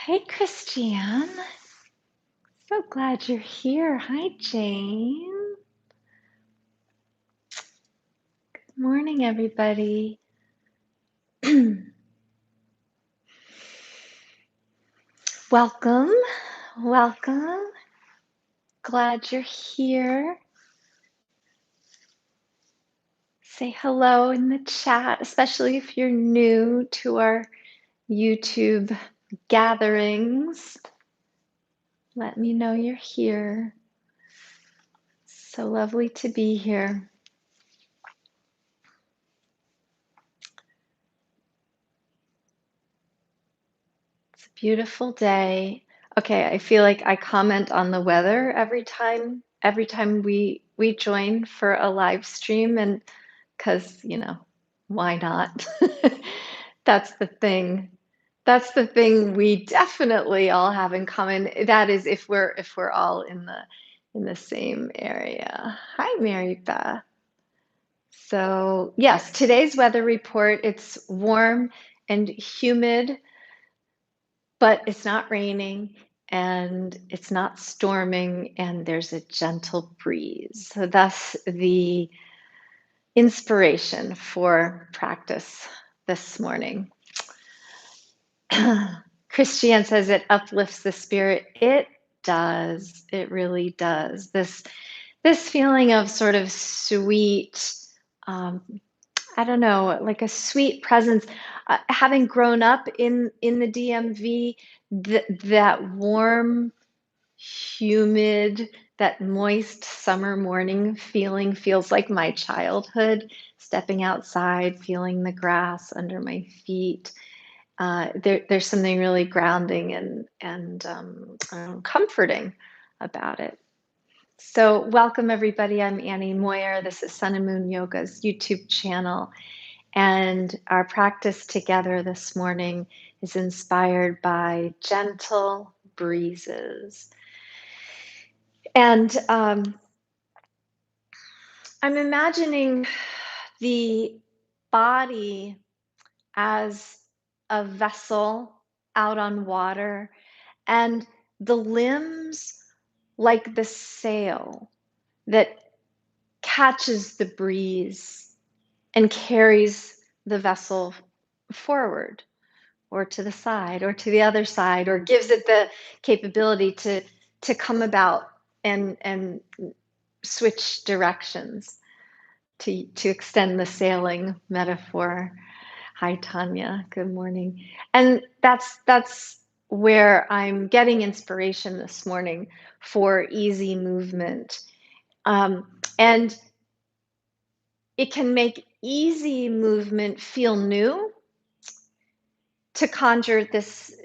Hey, Christiane. So glad you're here. Hi, Jane. Good morning, everybody. Welcome. Welcome. Glad you're here. Say hello in the chat, especially if you're new to our YouTube gatherings. Let me know you're here. So lovely to be here. It's a beautiful day. Okay, I feel like I comment on the weather every time we join for a live stream, and because, why not? That's the thing. That's the thing we definitely all have in common. That is if we're all in the same area. Hi, Mary Beth. So, yes, today's weather report, it's warm and humid, but it's not raining and it's not storming, and there's a gentle breeze. So that's the inspiration for practice this morning. Christiane says it uplifts the spirit. It does. It really does. This feeling of sort of sweet, I don't know, like a sweet presence. Having grown up in the DMV, that warm, humid, that moist summer morning feeling feels like my childhood. Stepping outside, feeling the grass under my feet. There's something really grounding and comforting about it. So welcome, everybody. I'm Annie Moyer. This is Sun and Moon Yoga's YouTube channel. And our practice together this morning is inspired by gentle breezes. And I'm imagining the body as a vessel out on water, and the limbs like the sail that catches the breeze and carries the vessel forward or to the side or to the other side, or gives it the capability to come about and switch directions, to extend the sailing metaphor. Hi, Tanya. Good morning. And that's where I'm getting inspiration this morning for easy movement. And it can make easy movement feel new, to conjure this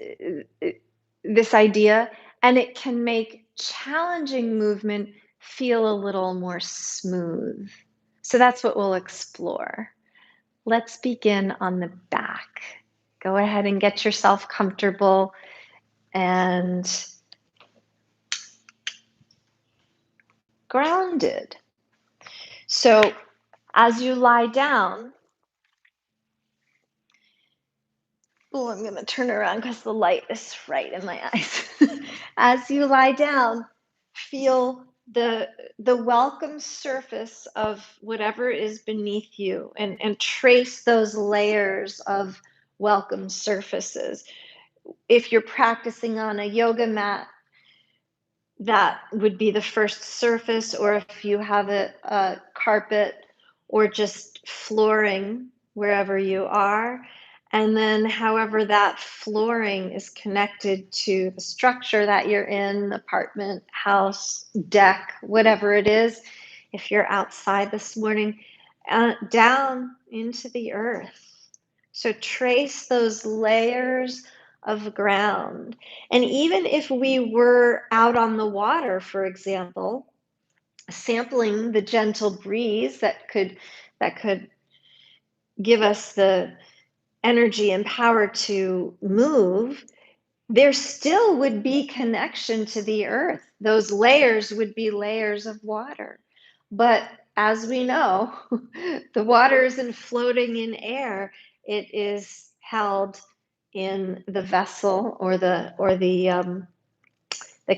idea, and it can make challenging movement feel a little more smooth. So that's what we'll explore. Let's begin on the back. Go ahead and get yourself comfortable and grounded. So as you lie down, I'm going to turn around because the light is right in my eyes. As you lie down, feel the welcome surface of whatever is beneath you, and trace those layers of welcome surfaces. If you're practicing on a yoga mat, that would be the first surface, or if you have a carpet or just flooring wherever you are. And then however that flooring is connected to the structure that you're in, apartment, house, deck, whatever it is. If you're outside this morning, down into the earth. So trace those layers of ground. And even if we were out on the water, for example, sampling the gentle breeze that could give us the energy and power to move, there still would be connection to the earth. Those layers would be layers of water. But as we know, the water isn't floating in air. It is held in the vessel or the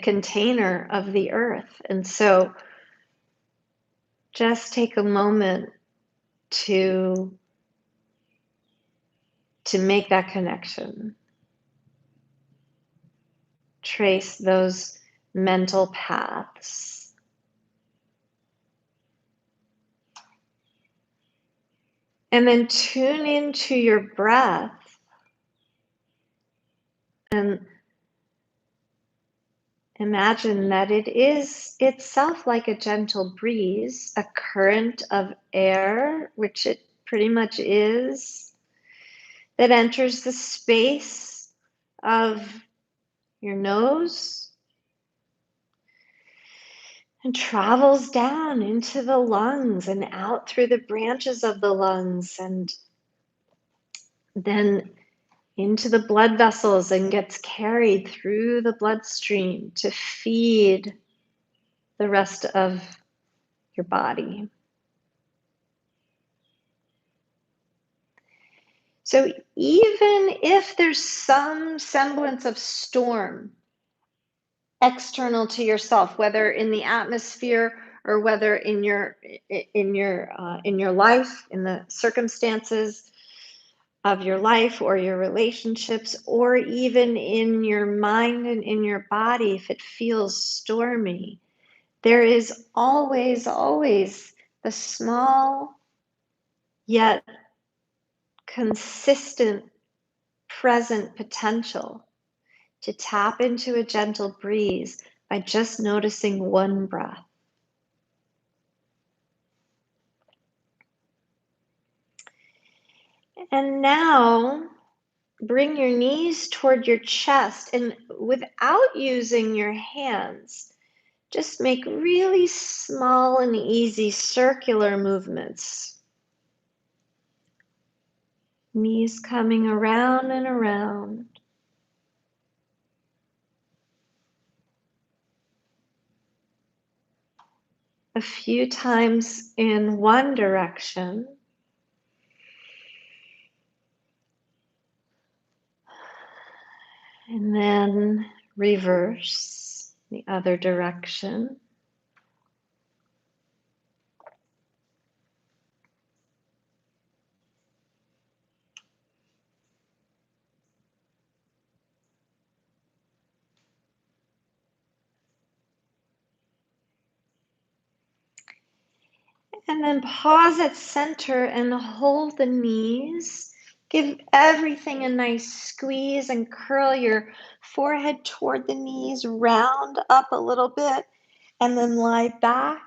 container of the earth. And so just take a moment to make that connection. Trace those mental paths. And then tune into your breath and imagine that it is itself like a gentle breeze, a current of air, which it pretty much is, that enters the space of your nose and travels down into the lungs and out through the branches of the lungs and then into the blood vessels and gets carried through the bloodstream to feed the rest of your body. So even if there's some semblance of storm external to yourself, whether in the atmosphere or whether in your life, in the circumstances of your life or your relationships, or even in your mind and in your body, if it feels stormy, there is always, always the small yet consistent present potential to tap into a gentle breeze by just noticing one breath. And now bring your knees toward your chest, and without using your hands, just make really small and easy circular movements. Knees coming around and around. A few times in one direction. And then reverse the other direction. And then pause at center and hold the knees. Give everything a nice squeeze and curl your forehead toward the knees, round up a little bit, and then lie back.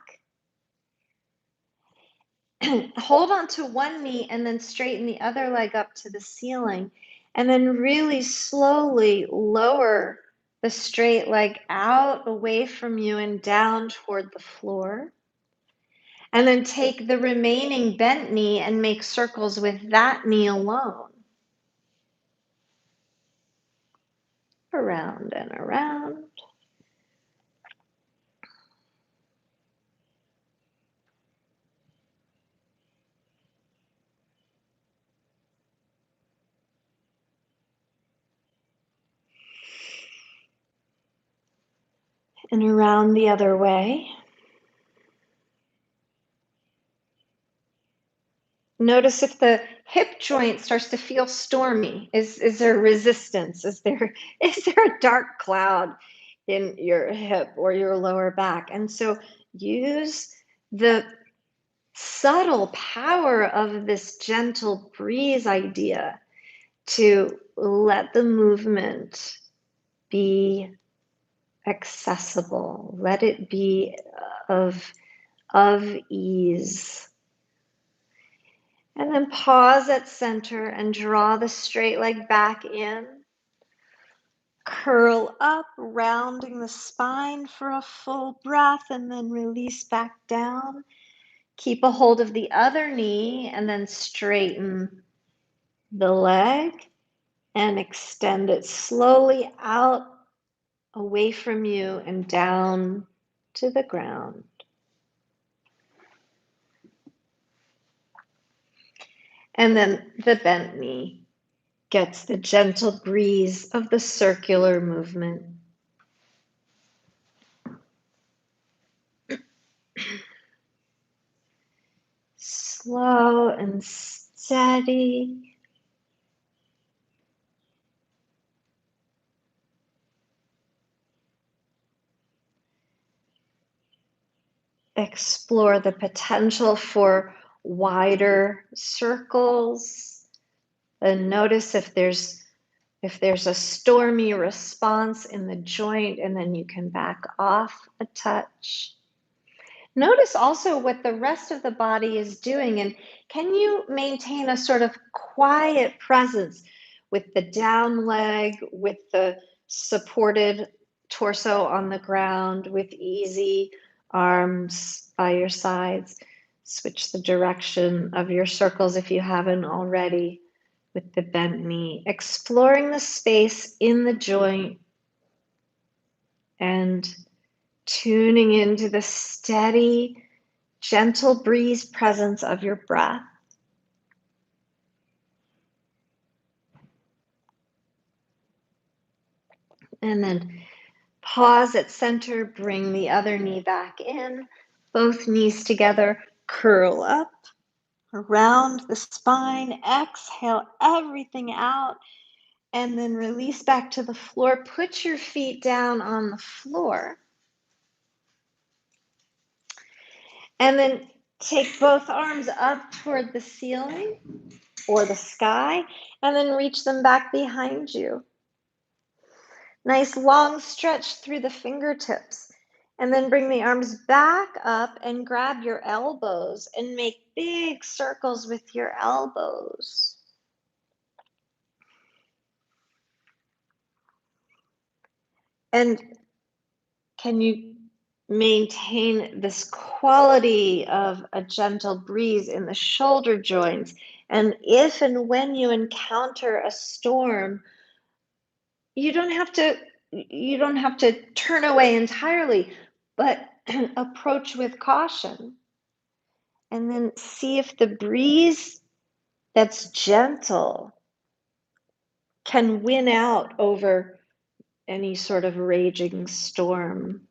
Hold on to one knee and then straighten the other leg up to the ceiling. And then really slowly lower the straight leg out away from you and down toward the floor. And then take the remaining bent knee and make circles with that knee alone. Around and around. And around the other way. Notice if the hip joint starts to feel stormy. Is there resistance? Is there a dark cloud in your hip or your lower back? And so use the subtle power of this gentle breeze idea to let the movement be accessible. Let it be of ease. And then pause at center and draw the straight leg back in. Curl up, rounding the spine for a full breath, and then release back down. Keep a hold of the other knee and then straighten the leg and extend it slowly out away from you and down to the ground. And then the bent knee. gets the gentle breeze of the circular movement. Slow and steady. Explore the potential for wider circles, and notice if there's a stormy response in the joint, and then you can back off a touch. Notice also what the rest of the body is doing, and can you maintain a sort of quiet presence with the down leg, with the supported torso on the ground, with easy arms by your sides. Switch the direction of your circles if you haven't already, with the bent knee. Exploring the space in the joint and tuning into the steady, gentle breeze presence of your breath. And then pause at center, bring the other knee back in, both knees together, curl up around the spine, exhale everything out, and then release back to the floor. Put your feet down on the floor. And then take both arms up toward the ceiling or the sky, and then reach them back behind you. Nice long stretch through the fingertips. And then bring the arms back up and grab your elbows and make big circles with your elbows. And can you maintain this quality of a gentle breeze in the shoulder joints? And if and when you encounter a storm, you don't have to turn away entirely, but approach with caution. And then see if the breeze that's gentle can win out over any sort of raging storm.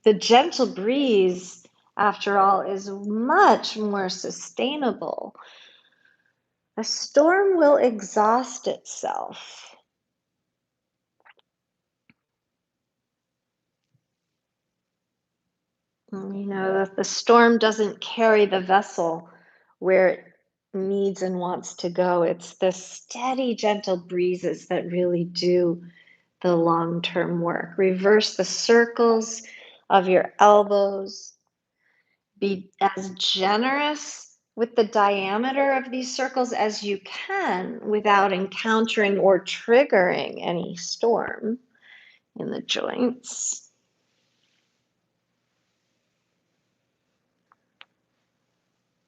The gentle breeze, after all, is much more sustainable. A storm will exhaust itself. You know, that the storm doesn't carry the vessel where it needs and wants to go. It's the steady, gentle breezes that really do the long-term work. Reverse the circles of your elbows. Be as generous with the diameter of these circles as you can without encountering or triggering any storm in the joints.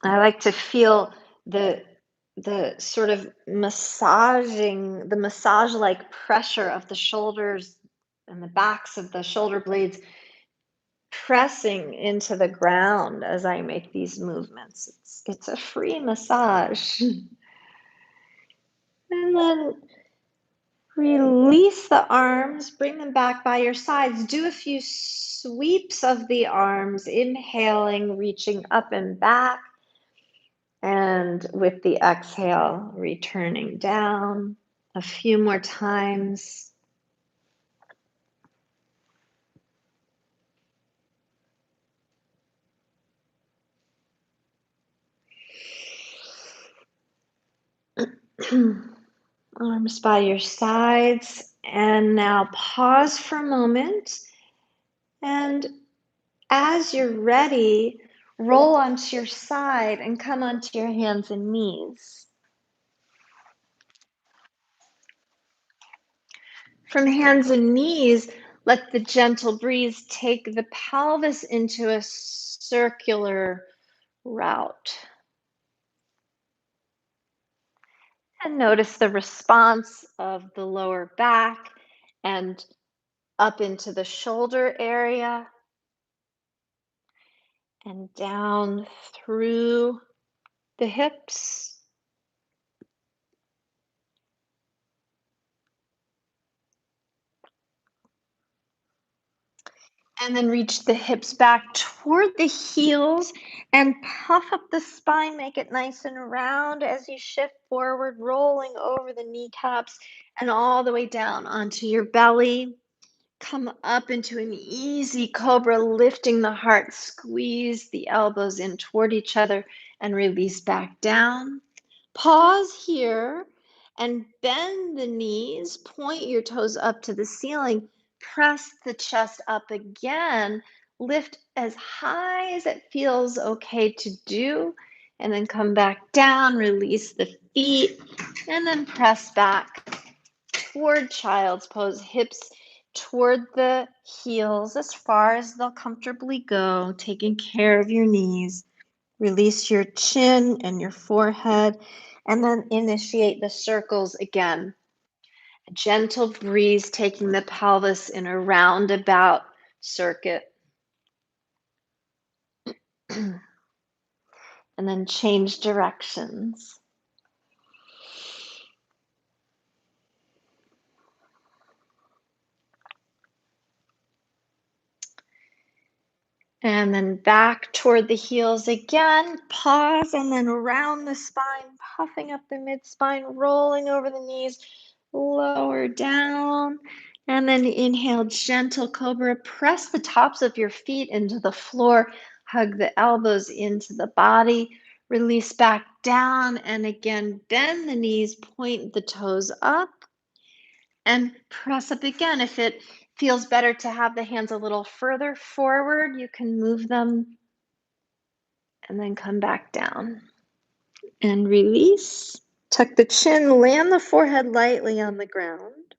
I like to feel the sort of massaging, the massage-like pressure of the shoulders and the backs of the shoulder blades pressing into the ground as I make these movements. It's a free massage. And then release the arms, bring them back by your sides. Do a few sweeps of the arms, inhaling, reaching up and back. And with the exhale, returning down a few more times. Arms by your sides. And now pause for a moment. And as you're ready, roll onto your side and come onto your hands and knees. From hands and knees, let the gentle breeze take the pelvis into a circular route. And notice the response of the lower back and up into the shoulder area and down through the hips. And then reach the hips back toward the heels and puff up the spine. Make it nice and round as you shift forward, rolling over the kneecaps and all the way down onto your belly. Come up into an easy cobra, lifting the heart. Squeeze the elbows in toward each other and release back down. Pause here and bend the knees. Point your toes up to the ceiling. Press the chest up again. Lift as high as it feels okay to do. And then come back down. Release the feet. And then press back toward child's pose. Hips toward the heels as far as they'll comfortably go. Taking care of your knees. Release your chin and your forehead, and then initiate the circles again. A gentle breeze taking the pelvis in a roundabout circuit. And then change directions. And then back toward the heels again. Pause and then around the spine, puffing up the mid-spine, rolling over the knees, lower down. And then inhale, gentle cobra. Press the tops of your feet into the floor. Hug the elbows into the body. Release back down. And again, bend the knees, point the toes up. And press up again. If it feels better to have the hands a little further forward, you can move them and then come back down. And release. Tuck the chin, land the forehead lightly on the ground,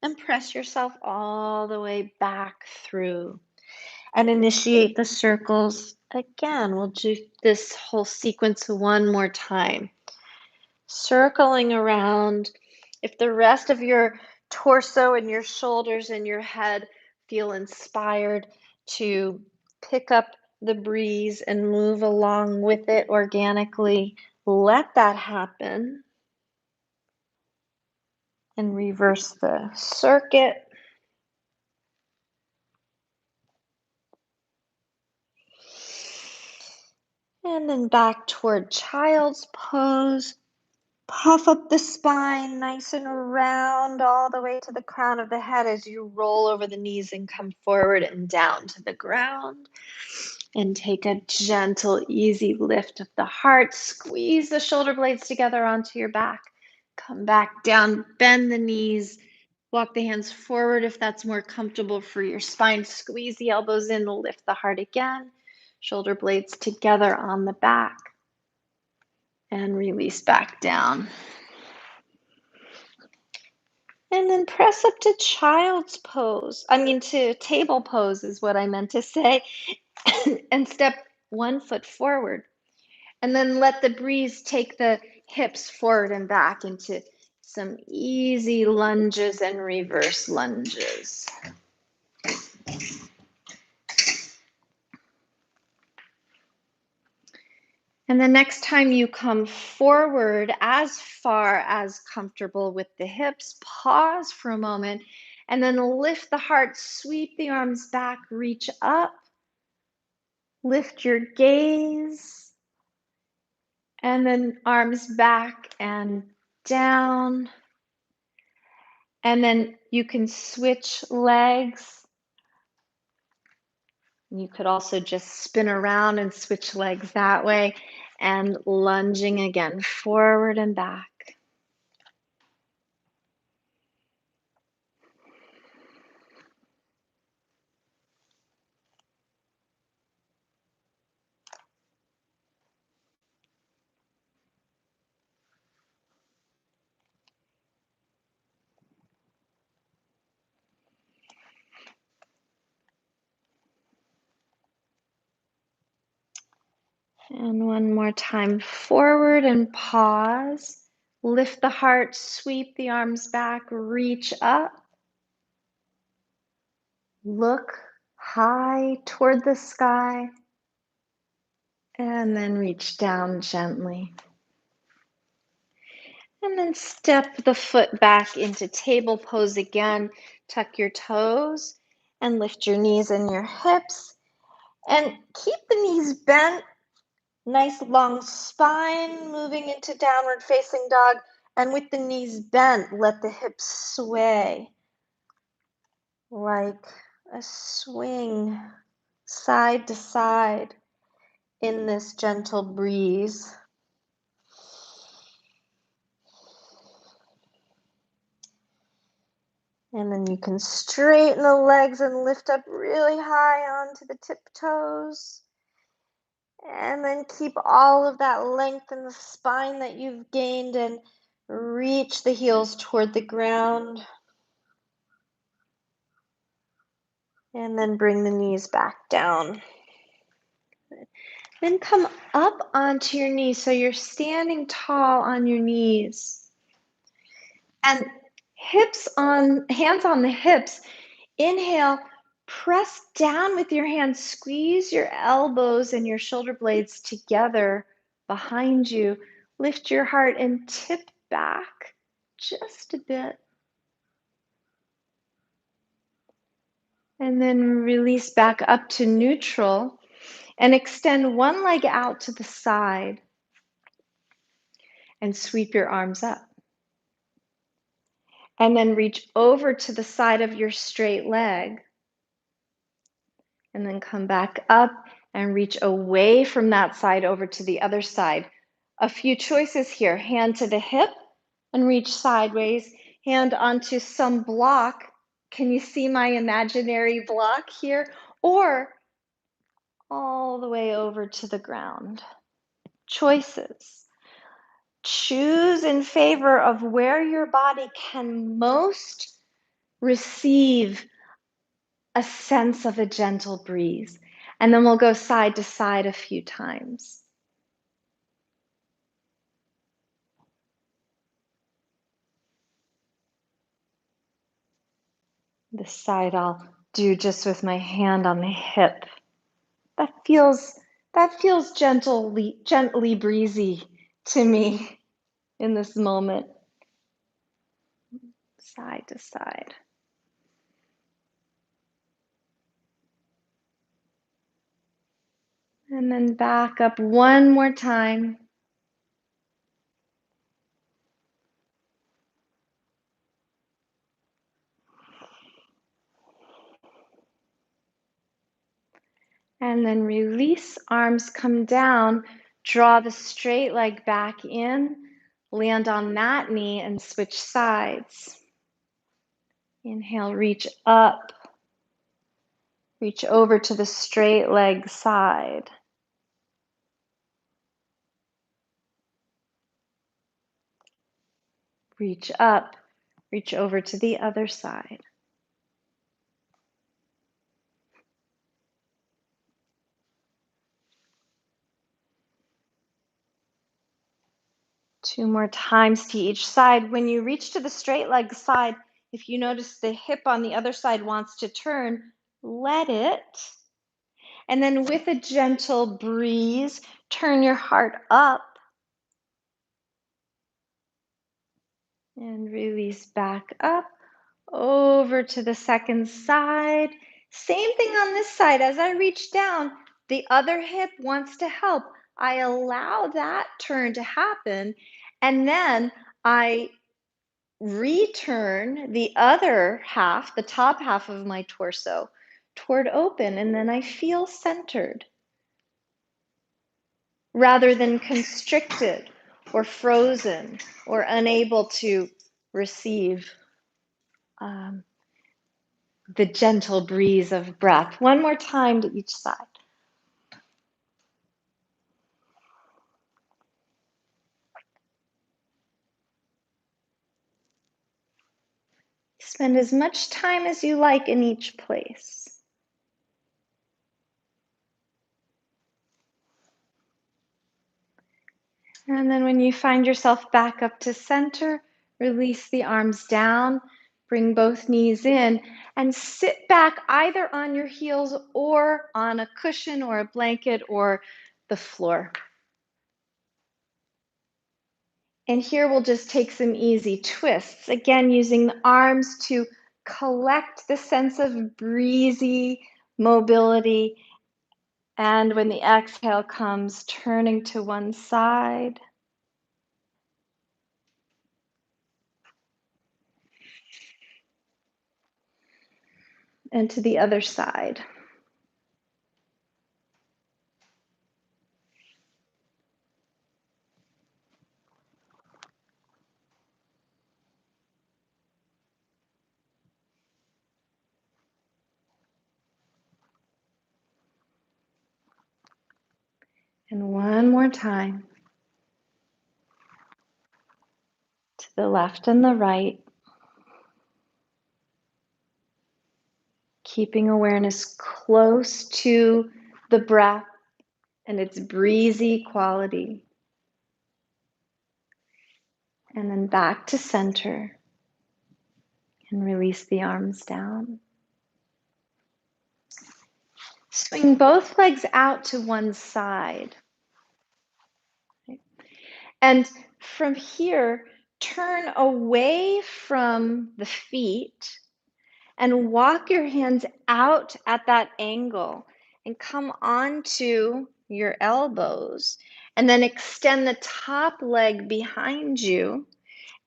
and press yourself all the way back through. And initiate the circles again. We'll do this whole sequence one more time. Circling around. If the rest of your torso and your shoulders and your head feel inspired to pick up the breeze and move along with it organically, let that happen. And reverse the circuit. And then back toward child's pose. Puff up the spine nice and round all the way to the crown of the head as you roll over the knees and come forward and down to the ground. And take a gentle, easy lift of the heart. Squeeze the shoulder blades together onto your back. Come back down, bend the knees. Walk the hands forward if that's more comfortable for your spine. Squeeze the elbows in, lift the heart again. Shoulder blades together on the back. And release back down. And then press up to child's pose. To table pose is what I meant to say. And step one foot forward. And then let the breeze take the hips forward and back into some easy lunges and reverse lunges. And the next time you come forward as far as comfortable with the hips, pause for a moment and then lift the heart, sweep the arms back, reach up, lift your gaze, and then arms back and down. And then you can switch legs. You could also just spin around and switch legs that way, and lunging again, forward and back. And one more time, forward and pause. Lift the heart, sweep the arms back, reach up. Look high toward the sky. And then reach down gently. And then step the foot back into table pose again. Tuck your toes And lift your knees and your hips. And keep the knees bent. Nice long spine moving into downward facing dog. And with the knees bent, let the hips sway like a swing side to side in this gentle breeze. And then you can straighten the legs and lift up really high onto the tiptoes. And then keep all of that length in the spine that you've gained and reach the heels toward the ground. And then bring the knees back down. Then come up onto your knees so you're standing tall on your knees. And hands on the hips. Inhale, press down with your hands, squeeze your elbows and your shoulder blades together behind you. Lift your heart and tip back just a bit. And then release back up to neutral and extend one leg out to the side and sweep your arms up. And then reach over to the side of your straight leg. And then come back up and reach away from that side over to the other side. A few choices here. Hand to the hip and reach sideways. Hand onto some block. Can you see my imaginary block here? Or all the way over to the ground. Choices. Choose in favor of where your body can most receive a sense of a gentle breeze. And then we'll go side to side a few times. This side I'll do just with my hand on the hip. That feels gently breezy to me in this moment. Side to side. And then back up one more time. And then release, arms come down, draw the straight leg back in, land on that knee and switch sides. Inhale, reach up, reach over to the straight leg side. Reach up, reach over to the other side. Two more times to each side. When you reach to the straight leg side, if you notice the hip on the other side wants to turn, let it. And then with a gentle breeze, turn your heart up and release back up over to the second side. Same thing on this side. As I reach down, the other hip wants to help. I allow that turn to happen, and then I return the other half, the top half of my torso, toward open, and then I feel centered rather than constricted or frozen or unable to receive the gentle breeze of breath. One more time to each side. Spend as much time as you like in each place. And then when you find yourself back up to center, release the arms down, bring both knees in, and sit back either on your heels or on a cushion or a blanket or the floor. And here we'll just take some easy twists, again using the arms to collect the sense of breezy mobility. And when the exhale comes, turning to one side and to the other side. And one more time to the left and the right, keeping awareness close to the breath and its breezy quality. And then back to center and release the arms down. Swing both legs out to one side. And from here, turn away from the feet and walk your hands out at that angle and come onto your elbows. And then extend the top leg behind you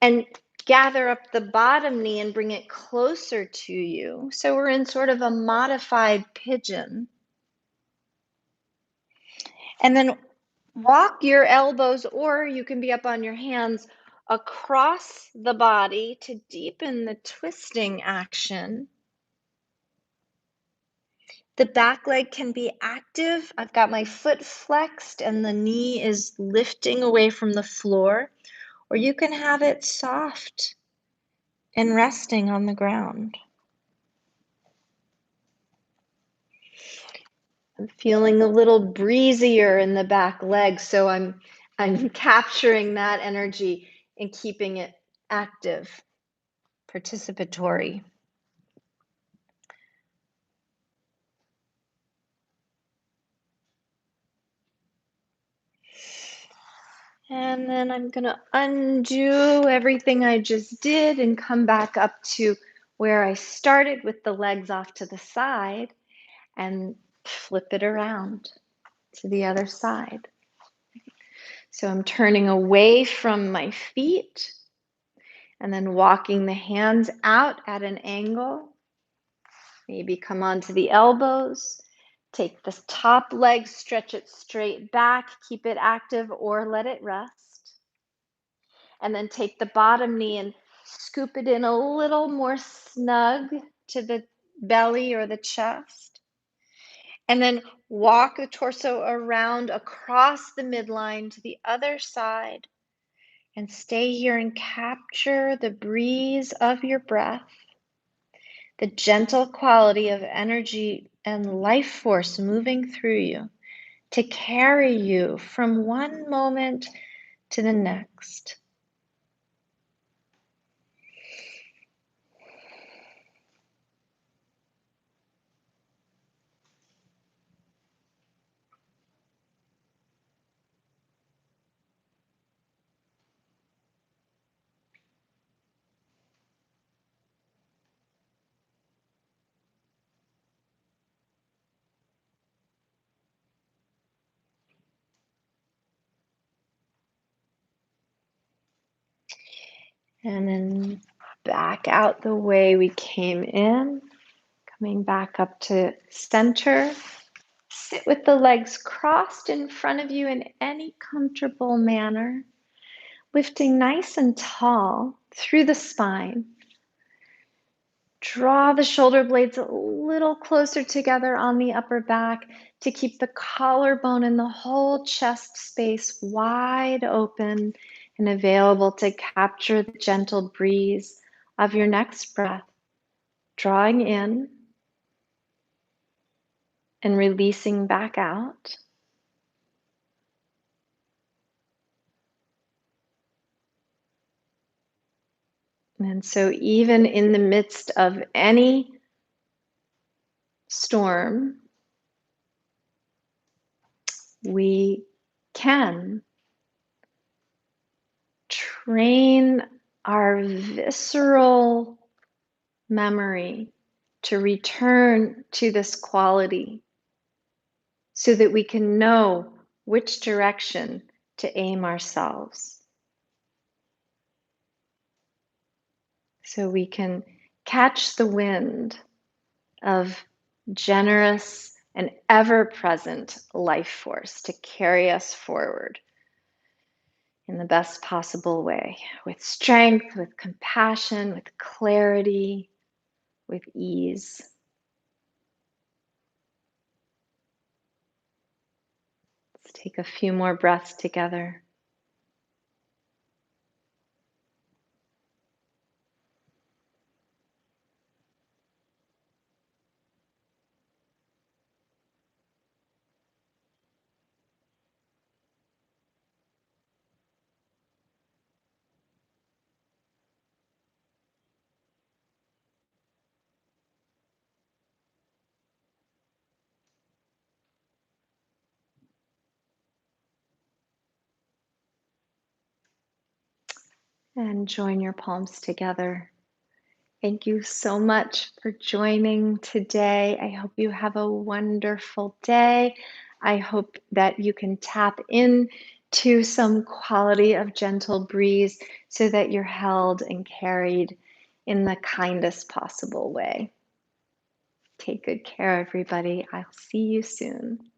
and gather up the bottom knee and bring it closer to you. So we're in sort of a modified pigeon. And then walk your elbows, or you can be up on your hands, across the body to deepen the twisting action. The back leg can be active. I've got my foot flexed and the knee is lifting away from the floor, or you can have it soft and resting on the ground. I'm feeling a little breezier in the back leg, so I'm capturing that energy and keeping it active, participatory. And then I'm going to undo everything I just did and come back up to where I started with the legs off to the side and flip it around to the other side. So I'm turning away from my feet and then walking the hands out at an angle. Maybe come onto the elbows. Take the top leg, stretch it straight back, keep it active or let it rest. And then take the bottom knee and scoop it in a little more snug to the belly or the chest. And then walk the torso around across the midline to the other side. And stay here and capture the breeze of your breath, the gentle quality of energy and life force moving through you to carry you from one moment to the next. And then back out the way we came in, coming back up to center. Sit with the legs crossed in front of you in any comfortable manner, lifting nice and tall through the spine. Draw the shoulder blades a little closer together on the upper back to keep the collarbone and the whole chest space wide open and available to capture the gentle breeze of your next breath, drawing in and releasing back out. And so even in the midst of any storm, we can train our visceral memory to return to this quality so that we can know which direction to aim ourselves, so we can catch the wind of generous and ever present life force to carry us forward in the best possible way, with strength, with compassion, with clarity, with ease. Let's take a few more breaths together. And join your palms together. Thank you so much for joining today. I hope you have a wonderful day. I hope that you can tap in to some quality of gentle breeze so that you're held and carried in the kindest possible way. Take good care, everybody. I'll see you soon.